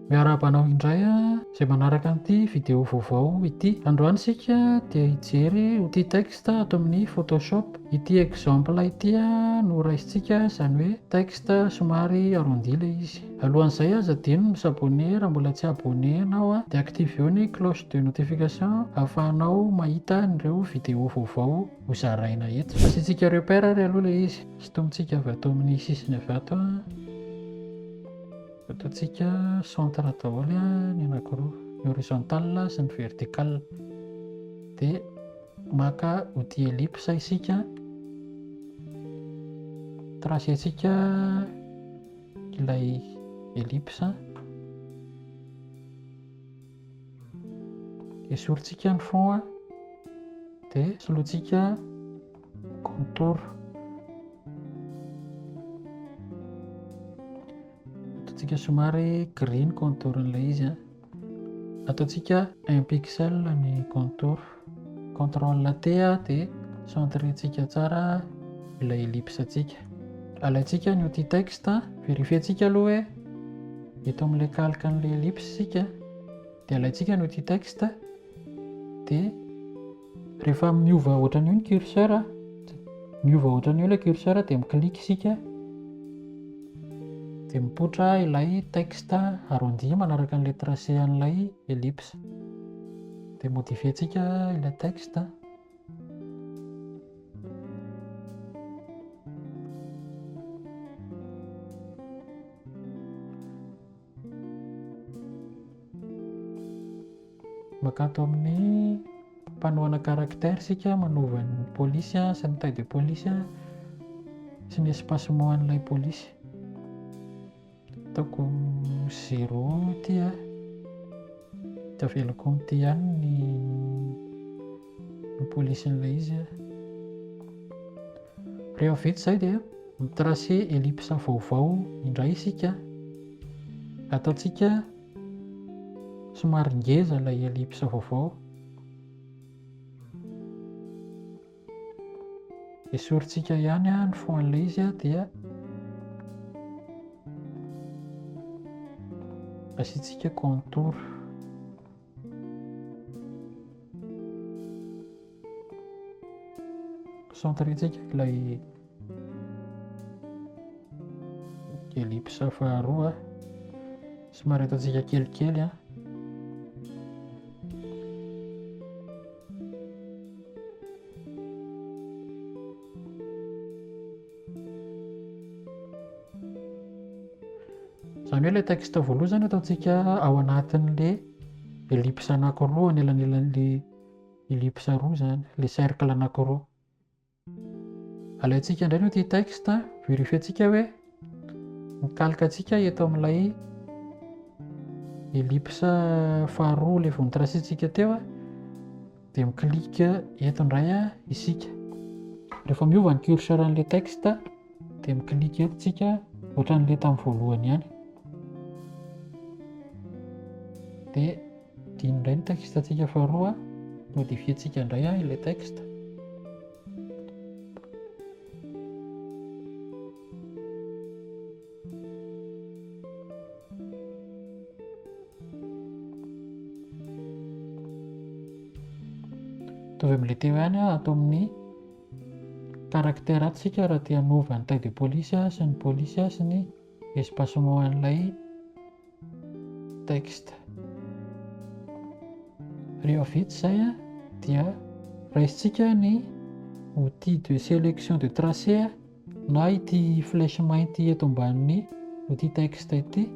Miara-banao indray izay manaraka an'ity video vaovao ity. Androany isika dia hijery ity texte ato amin'ny Photoshop. Ity exemple ity no raisintsika, izany hoe texte somary arrondi ilay izy. Alohan'izay aza adino misabone raha mbola tsy abone ianao dia activeo ny cloche de notification ahafahanao mahita ireo video vaovao hozaraina eto. Asiantsika repère ary aloha ilay izy. Sotomintsika avy ato amin'ny sisiny avy ato ataontsika centre daholo ny anankiroa, ny horizontal sy ny vertical. Dia maka outil ellipse isika, tracentsika ilay ellipse, esorintsika ny fond dia solointsika contour. Ataontsika somary green contour n'ilay izy. Ataontsika 1 pixel ny contour. Contrôle T dia centrentsika tsara ilay ellipse antsika. Alaintsika ny outil texte, vérifientsika aloha hoe eto amin'ilay calque an'ilay ellipse isika. Dia alaintsika ny outil texte dia rehefa miova ohatran'io ny curseur, miova ohatran'io ilay curseur dia miklik isika dia mipoitra ilay texte arrondi manaraka an'ilay tracé an'ilay ellipse. Dia modifientsika ilay texte. Maka ato amin'ny mpanohana caractère sika, manova ny polisy sy ny taille de police sy ny espacement an'ilay polisy. Ataoko 0 ity tavelako amin'ity ihany ny polisin'ilay izy. Rehefa vita izay dia mitracé ellipse vaovao indray isika. Ataontsika somary ngeza ilay ellipse vaovao. Esorintsika ihany ny fond an'ilay izy dia asiantsika contour. Centrentsika ilay ellipse faharoa, somary ataontsika kelikely. Izany hoe ilay texte voalohany zany ataontsika ao anatin'ilay ellipse anankiroa, anelanelan'ilay ellipse roa zany, ilay cercle anankiroa. Alaintsika indray ny outil texte, vérifientsika hoe mikalka antsika eto amin'ilay ellipse faharoa ilay vao nitracentsika teo dia miklik eto indray isika. Rehefa miova ny curseur an'ilay texte dia miklik eto tsika ohatran'ilay tamin'ny voalohany ihany. Dia dino indray ny texte antsika faharoa, modifientsika indray ilay texte. Mitovy amin'ilay teo ihany atao amin'ny caractère atsika raha te hanova ny taille de police sy ny police sy ny espacement an'ilay texte. Rehefa vita izay dia raisintsika ny outil de sélection de tracé na ity flèche mainty eto ambanin'ny outil texte ity.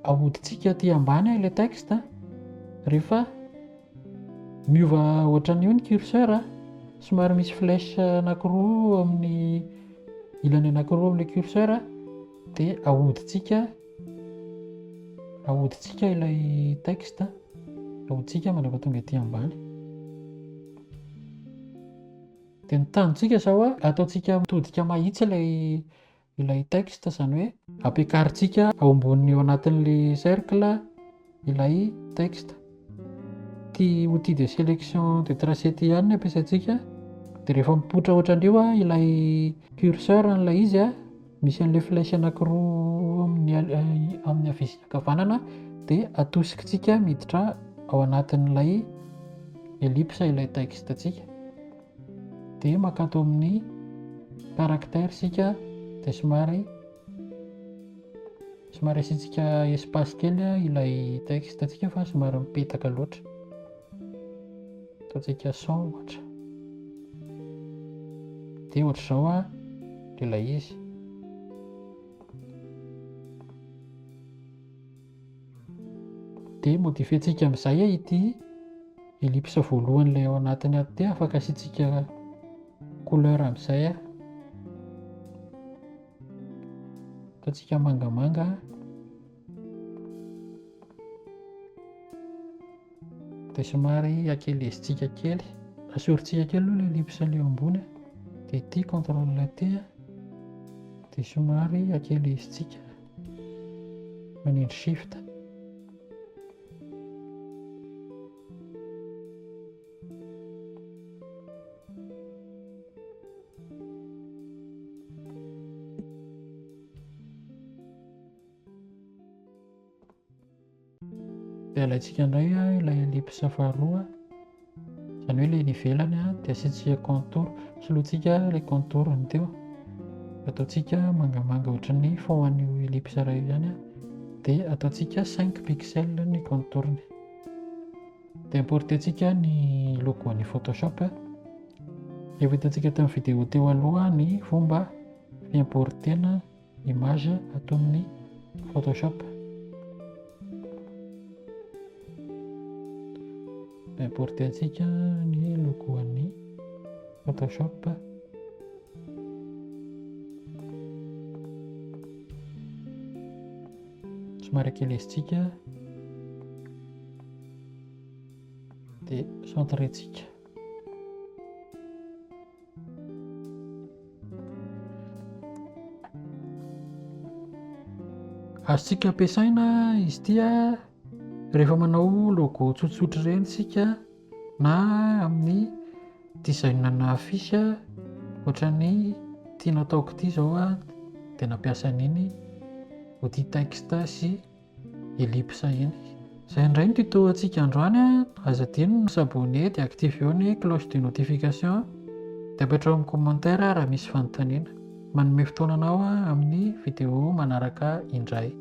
Ahodintsika aty ambany ilay texte. Rehefa miova ohatran'io ny curseur, somary misy flèche anankiroa amin'ny ilany anankiroa amin'ilay curseur dia ahodintsika ilay texte, ahodintsika mandreva tonga aty ambany. Dia ny tanjontsika zao ataontsika mitodika mahitsy ilay texte, izany hoe ampiakarintsika ao amboniny eo anatin'ilay cercle ilay texte. Ity outil de sélection de tracé ity ihany no ampiasaintsika. Dia rehefa mipoitra ohatran'io ilay curseur n'ilay izy misy an'ilay flèche anankiroa amin'ny havia sy ankavanana dia atosikintsika miditra ao anatin'ilay ellipse ilay textentsika, dia makato amin'ny caractère isika dia somary asiantsika espace kely ilay textentsika fa somary mipetaka loatra, ataontsika 100 ohatra, dia ohatr'izao ilay izy. Dia modifie-ntsika amin'izay ity ellipse voalohany ilay ao anatiny ato dia afaka asiantsika couleur amin'izay ataontsika mangamanga, dia somary ankelezintsika kely, asorintsika kely aloha ilay ellipse ilay eo ambony, dia ity contrôle T dia somary ankelezintsika manindry shift. Dia alaintsika indray ilay ellipse faharoa, izany hoe ilay ny ivelany dia asiantsika contour, soloantsika ilay contourny teo, ataontsika mangamanga ohatran'ny fonan'io ellipse iray ihany, dia ataontsika 5 pixels ny contourny, dia importentsika ny logo ny Photoshop. Efa hitantsika tamin'ny vidéo teo aloha ny fomba fiimportena image ato amin'ny Photoshop. Importentsika ny logo ny Photoshop, somary ankelezintsika dia centrentsika. Azontsika ampiasaina izy ity rehefa manao logo tsotsotra ireny isika, na amin'ny design-na affiche ohatran'ny tiana ataoko ity izao dia nampiasa an'iny outil texte sy ellipse iny. Izay indray ny tuto antsika androany, aza adino ny s'abonner dia activeo ny cloche de notification, dia apetrao amin'ny commentaire raha misy fanontaniana. Manome fotoana anao amin'ny vidéo manaraka indray.